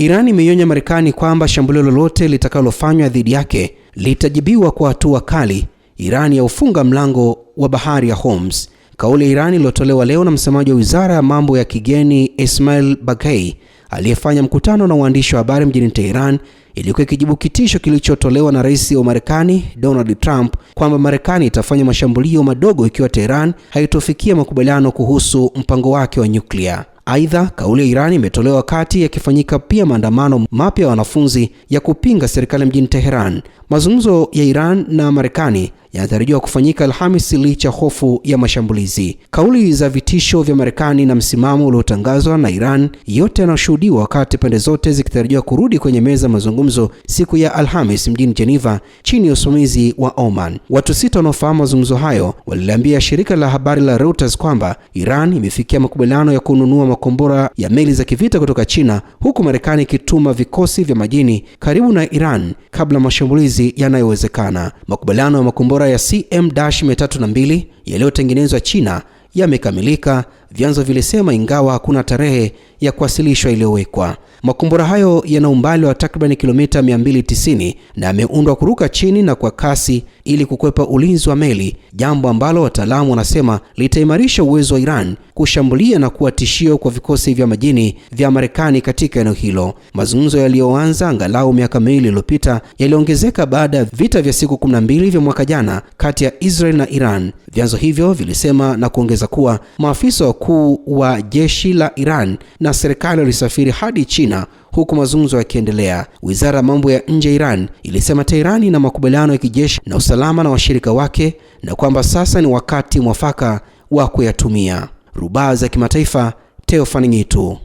Iran imeionya Marekani kwamba shambulio lolote litakalofanywa dhidi yake litajibiwa kwa hatua kali. Iran yaufunga mlango wa bahari ya Hormuz. Kauli ya Iran iliyotolewa leo na msemaji wa Wizara ya Mambo ya Kigeni Ismail Baghei aliyefanya mkutano na waandishi wa habari mjini Tehran ilikuwa ikijibu kitisho kilichotolewa na Rais wa Marekani Donald Trump kwamba Marekani itafanya mashambulio madogo ikiwa Tehran haitofikia makubaliano kuhusu mpango wake wa nyuklia. Aidha, kauli ya Iran imetolewa wakati yakifanyika pia maandamano mapya ya wanafunzi ya kupinga serikali mjini Tehran. Mazungumzo ya Iran na Marekani yanatarajiwa kufanyika Alhamisi licha hofu ya mashambulizi. Kauli za vitisho vya Marekani na msimamo uliotangazwa na Iran yote yanashuhudiwa wakati pande zote zikitarajiwa kurudi kwenye meza mazungumzo siku ya Alhamisi mjini Geneva chini ya usimamizi wa Oman. Watu 6 wanaofahamu mazungumzo hayo waliambia shirika la habari la Reuters kwamba Iran imefikia makubaliano ya kununua makombora ya meli za kivita kutoka China, huku Marekani ikituma vikosi vya majini karibu na Iran kabla mashambulizi yanayowezekana. Makubaliano ya makombora ya CM-302 yaliyotengenezwa China yamekamilika, vyanzo vilisema, ingawa hakuna tarehe ya kuwasilishwa iliyowekwa. Makombora hayo yana umbali wa takriban kilomita 290 na yameundwa kuruka chini na kwa kasi ili kukwepa ulinzi wa meli, jambo ambalo wataalamu wanasema litaimarisha uwezo wa Iran kushambulia na kuwa tishio kwa vikosi vya majini vya Marekani katika eneo hilo. Mazungumzo yaliyoanza angalau miaka miwili iliyopita yaliongezeka baada ya vita vya siku 12 vya mwaka jana kati ya Israel na Iran. Vyanzo hivyo vilisema na kuongeza kuwa maafisa wakuu wa jeshi la Iran na serikali walisafiri hadi China huku mazungumzo yakiendelea. Wizara ya mambo ya nje ya Iran ilisema Tehran ina makubaliano ya kijeshi na usalama na washirika wake na kwamba sasa ni wakati mwafaka wa kuyatumia. Rubaa za kimataifa, Theophane Ngitu.